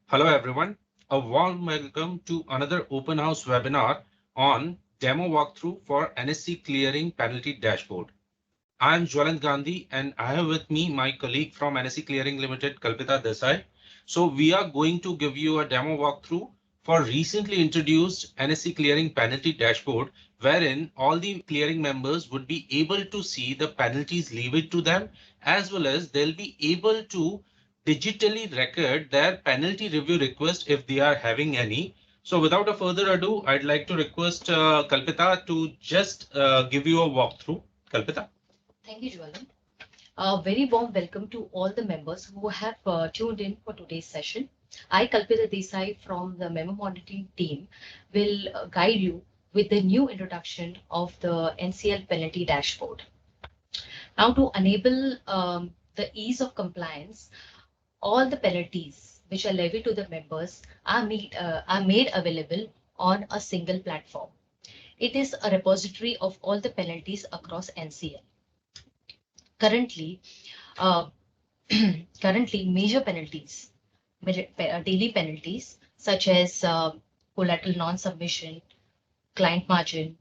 Hello everyone, a warm welcome to another open house webinar on demo walkthrough for NSE Clearing penalty dashboard. I am Jwalant Gandhi and I have with me my colleague from NSE Clearing Limited, Kalpita Desai. So we are going to give you a demo walkthrough for recently introduced NSE Clearing penalty dashboard, wherein all the clearing members would be able to see the penalties levied to them, as well as they'll be able to digitally record their penalty review request if they are having any. So without a further ado, I'd like to request Kalpita to just give you a walkthrough. Kalpita. Thank you, Jwalant. A very warm welcome to all the members who have tuned in for today's session. I, Kalpita Desai from the Memo Monitoring team, will guide you with the new introduction of the NCL penalty dashboard. Now, to enable the ease of compliance, all the penalties which are levied to the members are made available on a single platform. It is a repository of all the penalties across NCL. Currently, uh, currently major penalties, daily penalties such as collateral non-submission, client margin,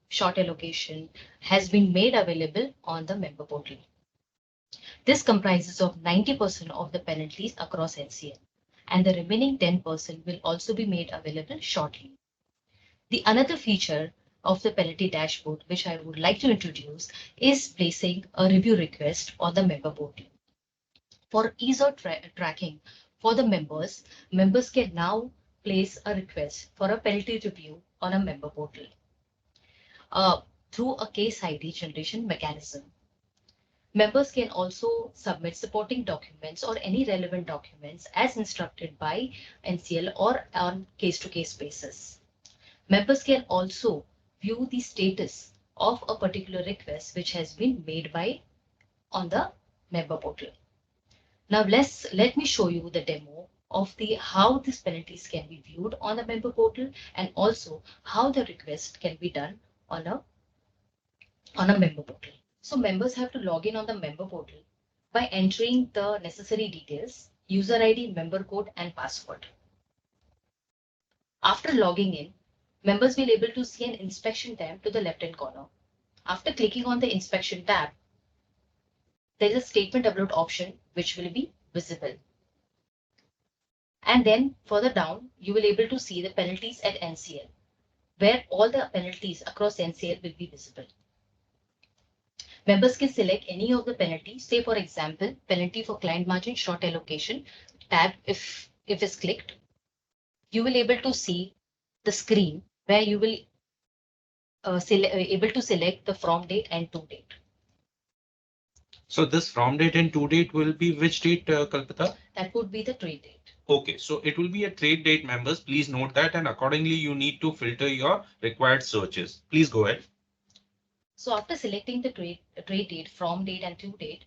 short allocation has been made available on the member portal. This comprises of 90% of the penalties across NCL, and the remaining 10% will also be made available shortly. The another feature of the penalty dashboard which I would like to introduce is placing a review request on the member portal. For ease of tracking for the members can now place a request for a penalty review on a member portal uh, through a case ID generation mechanism. Members can also submit supporting documents or any relevant documents as instructed by NCL or on case-to-case basis. Members can also view the status of a particular request which has been made by on the member portal. Now let me show you the demo of the how these penalties can be viewed on the member portal and also how the request can be done on a member portal. So members have to log in on the member portal by entering the necessary details, user ID, member code, and password. After logging in, members will be able to see an inspection tab to the left-hand corner. After clicking on the inspection tab, there is a statement upload option which will be visible. And then further down, you will be able to see the penalties at NCL, where all the penalties across NCL will be visible. Members can select any of the penalties, say for example, penalty for client margin short allocation tab if it's clicked. You will be able to see the screen where you will able to select the from date and to date. So this from date and to date will be which date, Kalpita? That would be the trade date. Okay, so it will be a trade date, members. Please note that, and accordingly you need to filter your required searches. Please go ahead. So after selecting the trade date, from date and to date,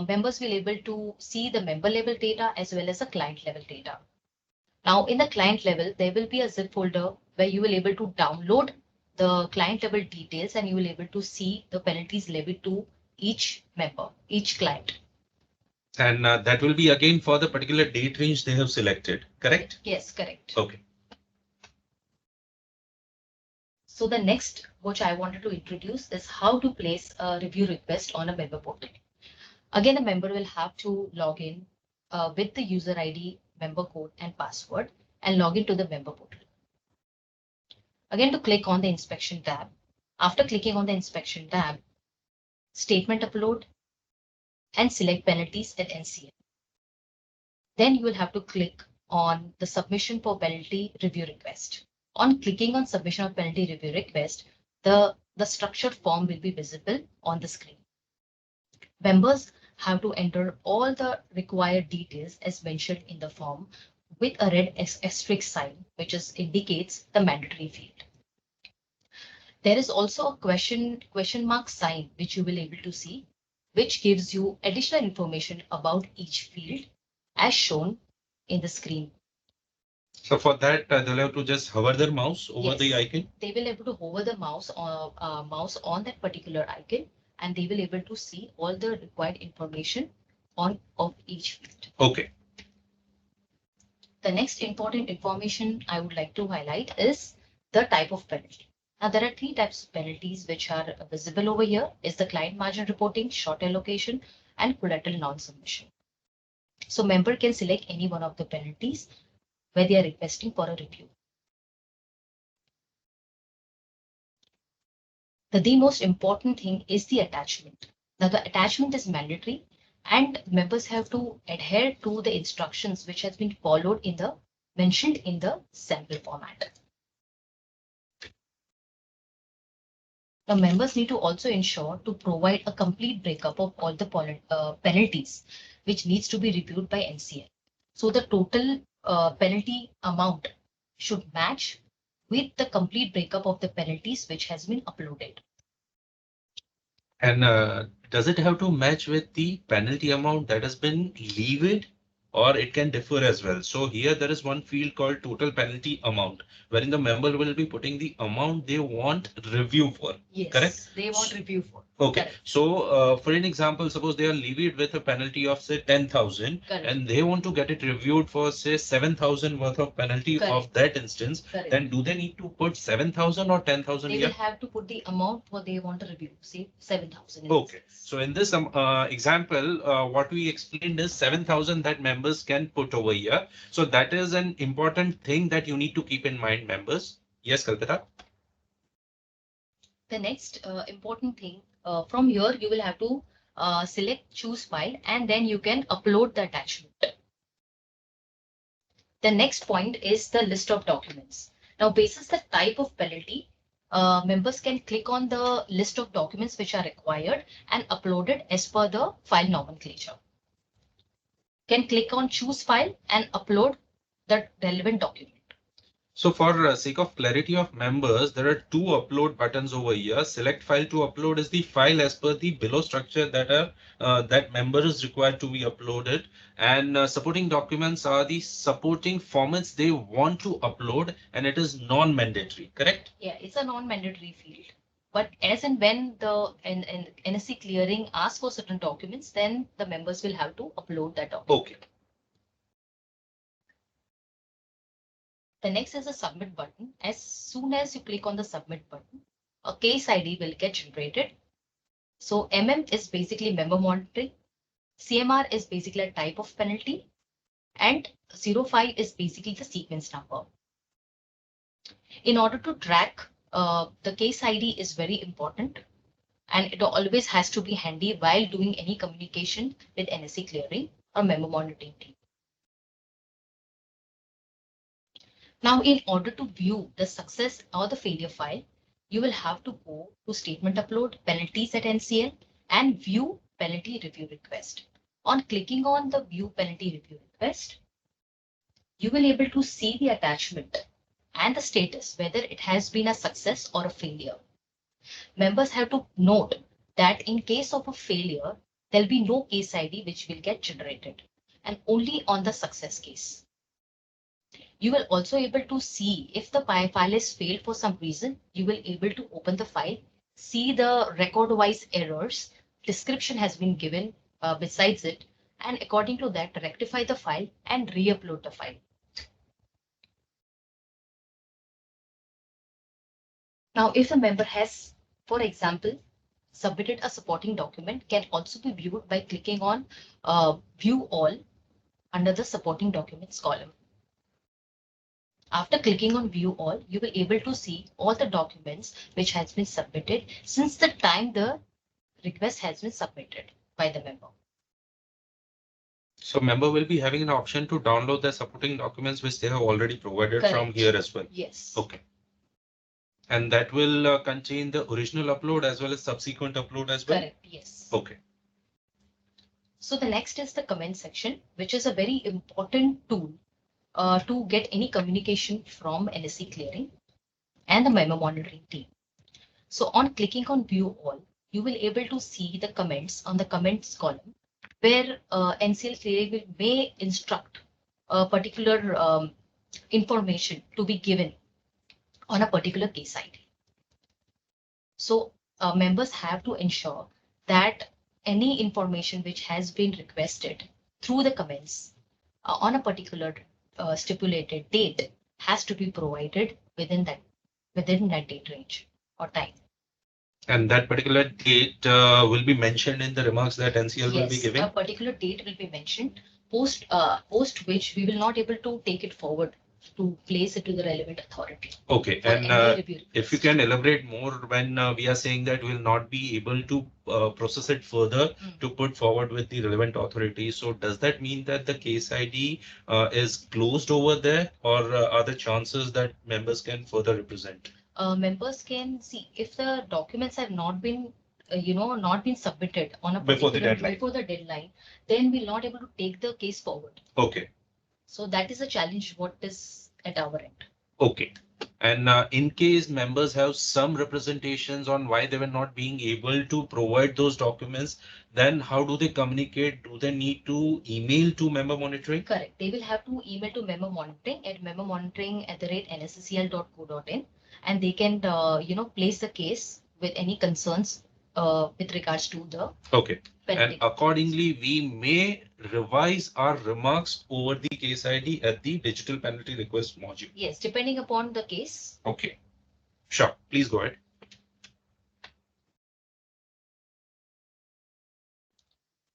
members will able to see the member level data as well as the client level data. Now in the client level, there will be a zip folder where you will able to download the client level details and you will able to see the penalties levied to each member, each client. And that will be again for the particular date range they have selected, correct? Yes, correct. Okay. So the next which I wanted to introduce is how to place a review request on a member portal. Again, the member will have to log in with the user ID, member code and password and log into the member portal. Again, to click on the inspection tab. After clicking on the inspection tab, statement upload and select penalties at NCL. Then you will have to click on the submission for penalty review request. On clicking on submission of penalty review request, the structured form will be visible on the screen. Members have to enter all the required details as mentioned in the form with a red asterisk sign, which indicates the mandatory field. There is also a question mark sign, which you will be able to see, which gives you additional information about each field as shown in the screen. So for that, they'll have to just hover their mouse over Yes, the icon. they will able to hover the mouse on that particular icon, and they will able to see all the required information on of each field. Okay. The next important information I would like to highlight is the type of penalty. Now, there are three types of penalties which are visible over here is the client margin reporting, short allocation, and collateral non-submission. So member can select any one of the penalties where they are requesting for a review. The most important thing is the attachment. Now the attachment is mandatory and members have to adhere to the instructions which has been followed in the mentioned in the sample format. The members need to also ensure to provide a complete breakup of all the penalties which needs to be reviewed by NCL. So the total penalty amount should match with the complete breakup of the penalties which has been uploaded. And does it have to match with the penalty amount that has been levied, or it can differ as well? So here there is one field called total penalty amount, wherein the member will be putting the amount they want review for. Yes, correct? They want review for. Okay. Correct. So for an example, suppose they are levied with a penalty of say 10,000 and they want to get it reviewed for say 7,000 worth of penalty of that instance, then do they need to put 7,000 or 10,000 They here? will have to put the amount what they want to review, say 7,000. Okay. So in this example, what we explained is 7,000 that members can put over here. So that is an important thing that you need to keep in mind, members. Yes, Kalpita? The next important thing from here, you will have to select choose file and then you can upload the attachment. The next point is the list of documents. Now, basis the type of penalty, members can click on the list of documents which are required and uploaded as per the file nomenclature. Can click on choose file and upload the relevant document. So for sake of clarity of members, there are two upload buttons over here. Select file to upload is the file as per the below structure that member is required to be uploaded. And supporting documents are the supporting formats they want to upload, and it is non-mandatory, correct? Yeah, it's a non-mandatory field. But as and when the NSE clearing asks for certain documents, then the members will have to upload that document. Okay. The next is the submit button. As soon as you click on the submit button, a case ID will get generated. So is basically member monitoring. CMR is basically a type of penalty. And 05 is basically the sequence number. In order to track, the case ID is very important. And it always has to be handy while doing any communication with NSE clearing or member monitoring team. Now, in order to view the success or the failure file, you will have to go to statement upload, penalties at NCL, and view penalty review request. On clicking on the view penalty review request, you will be able to see the attachment and the status, whether it has been a success or a failure. Members have to note that in case of a failure, there'll be no case ID which will get generated, and only on the success case. You will also able to see if the file is failed for some reason, you will able to open the file, see the record wise errors, description has been given besides it, and according to that, rectify the file and re-upload the file. Now, if a member has, for example, submitted a supporting document, can also be viewed by clicking on view all under the supporting documents column. After clicking on view all, you will be able to see all the documents which has been submitted since the time the request has been submitted by the member. So member will be having an option to download the supporting documents which they have already provided from here as well. Yes. Okay. And that will contain the original upload as well as subsequent upload as well? Correct, yes. Okay. So the next is the comment section, which is a very important tool to get any communication from NSE clearing and the member monitoring team. So on clicking on view all, you will able to see the comments on the comments column where NCL clearing may instruct a particular information to be given on a particular case ID. So members have to ensure that any information which has been requested through the comments on a particular stipulated date has to be provided within that date range or time. And that particular date will be mentioned in the remarks that NCL will be Yes, a giving. particular date will be mentioned, post which we will not able to take it forward to place it to the relevant authority Okay, for and any review if you request. can elaborate more when we are saying that we will not be able to process it further to put forward with the relevant authority. So does that mean that the case ID is closed over there, or are there chances that members can further represent? Members can see if the documents have not been not been submitted on a Before the particular deadline. before the deadline, then we'll not able to take the case forward. Okay. So that is a challenge what is at our end. Okay. And in case members have some representations on why they were not being able to provide those documents, then how do they communicate? Do they need to email to member monitoring? Correct. They will have to email to member monitoring at membermonitoring@nsecl.co.in, and they can place the case with any concerns with regards to the Okay. penalty. And accordingly, we may revise our remarks over the case ID at the digital penalty request module. Yes, depending upon the case. Okay. Sure. Please go ahead.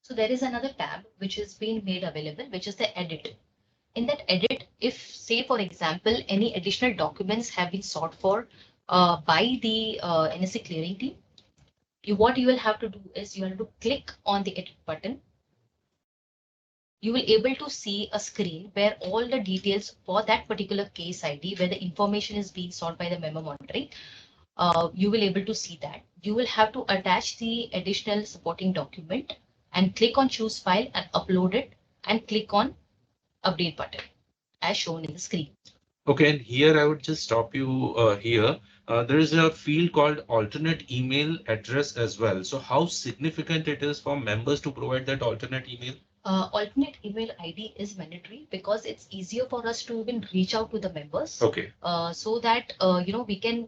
So there is another tab which has been made available, which is the edit. In that edit, if say for example, any additional documents have been sought for by the NSE clearing team, what you will have to do is you have to click on the edit button. You will able to see a screen where all the details for that particular case ID, where the information is being sought by the member monitoring, you will able to see that. You will have to attach the additional supporting document and click on choose file and upload it and click on update button as shown in the screen. Okay, and here I would just stop you here. There is a field called alternate email address as well. So how significant it is for members to provide that alternate email? Alternate email ID is mandatory because it's easier for us to even reach out to the members. Okay. So that we can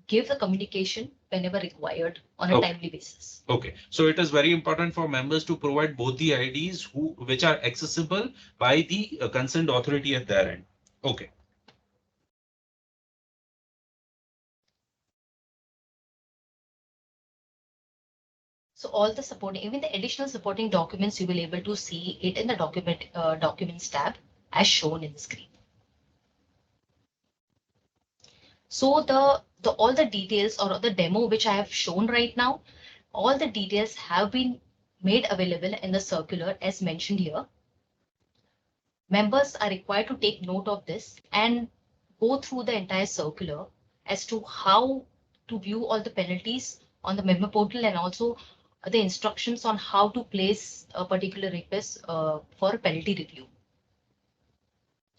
give the communication whenever required on a timely basis. Okay, so it is very important for members to provide both the IDs which are accessible by the concerned authority at their end. Okay. So all the supporting, even the additional supporting documents, you will able to see it in the documents tab as shown in the screen. So the all the details or the demo which I have shown right now, all the details have been made available in the circular as mentioned here. Members are required to take note of this and go through the entire circular as to how to view all the penalties on the member portal and also the instructions on how to place a particular request for a penalty review.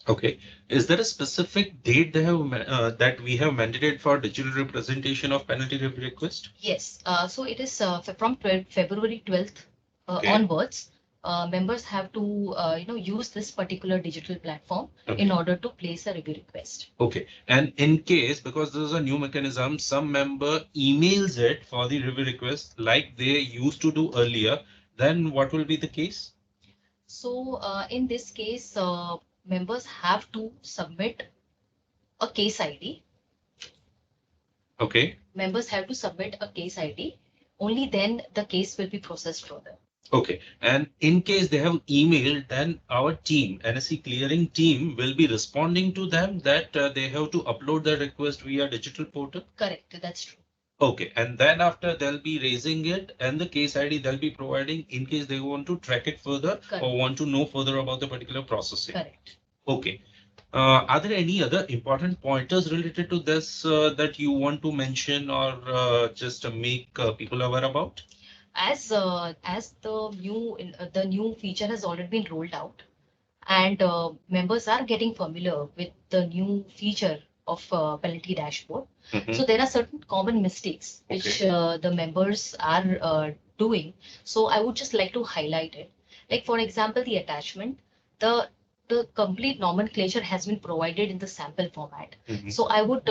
Okay. Is there a specific date they have that we have mandated for digital representation of penalty review request? Yes. So it is from February 12th onwards. Members have to use this particular digital platform in order to place a review request. Okay. And in case, because this is a new mechanism, some member emails it for the review request like they used to do earlier, then what will be the case? So in this case, members have to submit a case ID. Okay. Members have to submit a case ID. Only then the case will be processed further. Okay. And in case they have emailed, then our team, NSE Clearing team, will be responding to them that they have to upload their request via digital portal? Correct. That's true. Okay. And then after they'll be raising it and the case ID they'll be providing in case they want to track it further or want to know further about the particular processing. Correct. Okay. Are there any other important pointers related to this that you want to mention or just make people aware about? As the new feature has already been rolled out, and members are getting familiar with the new feature of penalty dashboard. So there are certain common mistakes which the members are doing. So I would just like to highlight it. Like for example, the attachment, the complete nomenclature has been provided in the sample format. So I would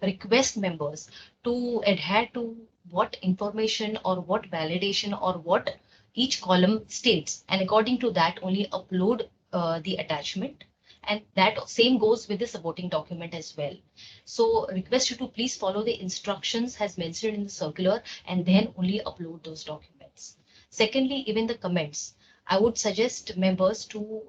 request members to adhere to what information or what validation or what each column states, and according to that only upload the attachment, and that same goes with the supporting document as well. So request you to please follow the instructions as mentioned in the circular and then only upload those documents. Secondly, even the comments. I would suggest members to,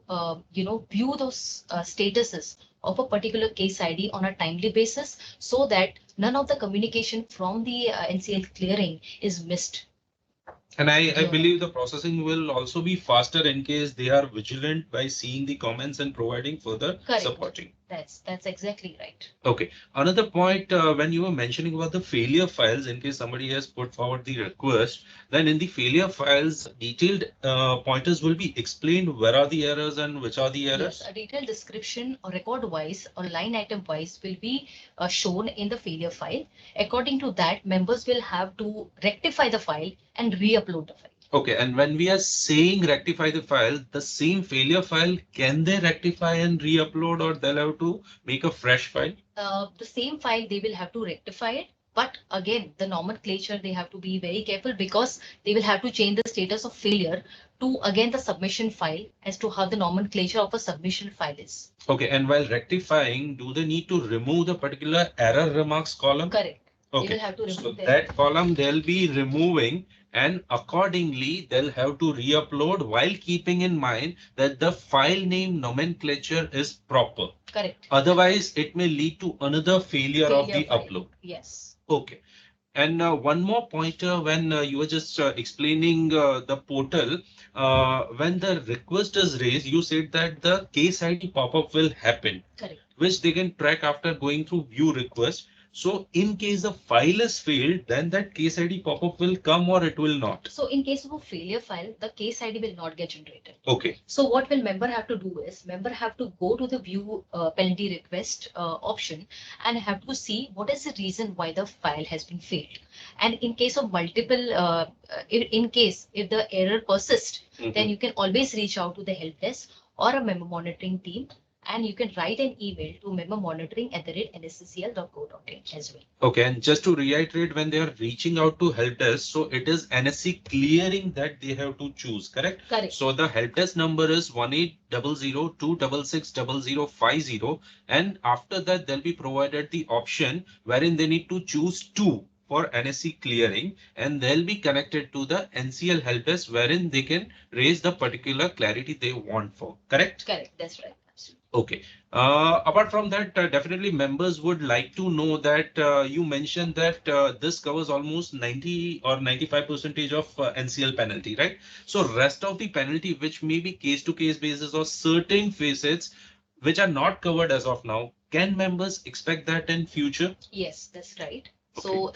view those statuses of a particular case ID on a timely basis so that none of the communication from the NCL clearing is missed. And I believe the processing will also be faster in case they are vigilant by seeing the comments and providing further supporting. That's exactly right. Okay. Another point, when you were mentioning about the failure files, in case somebody has put forward the request, then in the failure files, detailed pointers will be explained where are the errors and which are the errors. Yes, a detailed description or record wise or line item wise will be shown in the failure file. According to that, members will have to rectify the file and re-upload the file. Okay, and when we are saying rectify the file, the same failure file, can they rectify and re-upload, or they'll have to make a fresh file? The same file, they will have to rectify it. But again, the nomenclature, they have to be very careful because they will have to change the status of failure to again the submission file as to how the nomenclature of a submission file is. Okay, and while rectifying, do they need to remove the particular error remarks column? Correct. Okay, they will have to remove so that column they'll be removing, and accordingly they'll have to re-upload while keeping in mind that the file name nomenclature is proper. Correct. Otherwise, it may lead to another failure of the file. upload. Yes. Okay. And one more pointer when you were just explaining the portal, when the request is raised, you said that the case ID pop-up will happen. Correct. Which they can track after going through view request. So in case the file is failed, then that case ID pop-up will come or it will not. So in case of a failure file, the case ID will not get generated. Okay. So what will member have to do is member have to go to the view penalty request option and have to see what is the reason why the file has been failed. And in case of multiple, in case if the error persists, then you can always reach out to the help desk or a member monitoring team, and you can write an email to membermonitoring@nsecl.co.in as well. Okay, and just to reiterate, when they are reaching out to help desk, so it is NSE clearing that they have to choose, correct? Correct. So the help desk number is 1800-266-0050, and after that they'll be provided the option wherein they need to choose two for NSE clearing, and they'll be connected to the NCL help desk wherein they can raise the particular clarity they want for, correct? Correct, that's right. Okay. Apart from that, definitely members would like to know that you mentioned that this covers almost 90 or 95% of NCL penalty, right? So rest of the penalty, which may be case-to-case basis or certain facets which are not covered as of now, can members expect that in future? Yes, that's right. So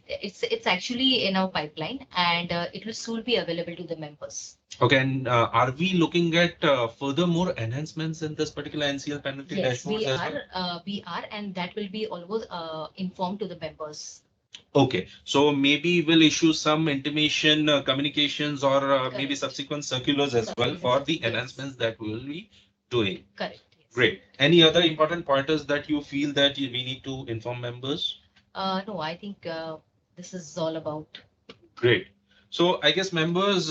it's actually in our pipeline, and it will soon be available to the members. Okay, and are we looking at further more enhancements in this particular NCL penalty dashboard? Yes, we are, and that will be almost informed to the members. Okay, so maybe we'll issue some intimation communications or maybe subsequent circulars as well for the enhancements that we will be doing. Correct. Yes. Great. Any other important pointers that you feel that we need to inform members? No, I think this is all about. Great. So I guess members,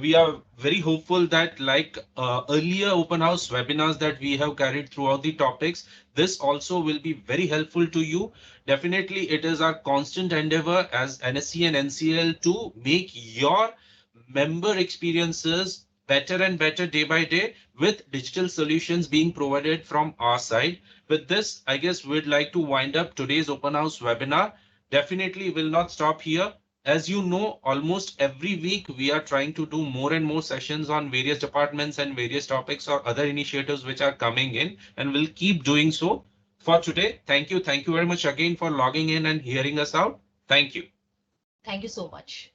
we are very hopeful that like earlier open house webinars that we have carried throughout the topics, this also will be very helpful to you. Definitely, it is our constant endeavor as NSE and NCL to make your member experiences better and better day by day with digital solutions being provided from our side. With this, I guess we'd like to wind up today's open house webinar. Definitely will not stop here. As you know, almost every week we are trying to do more and more sessions on various departments and various topics or other initiatives which are coming in, and we'll keep doing so. For today, thank you. Thank you very much again for logging in and hearing us out. Thank you. Thank you so much.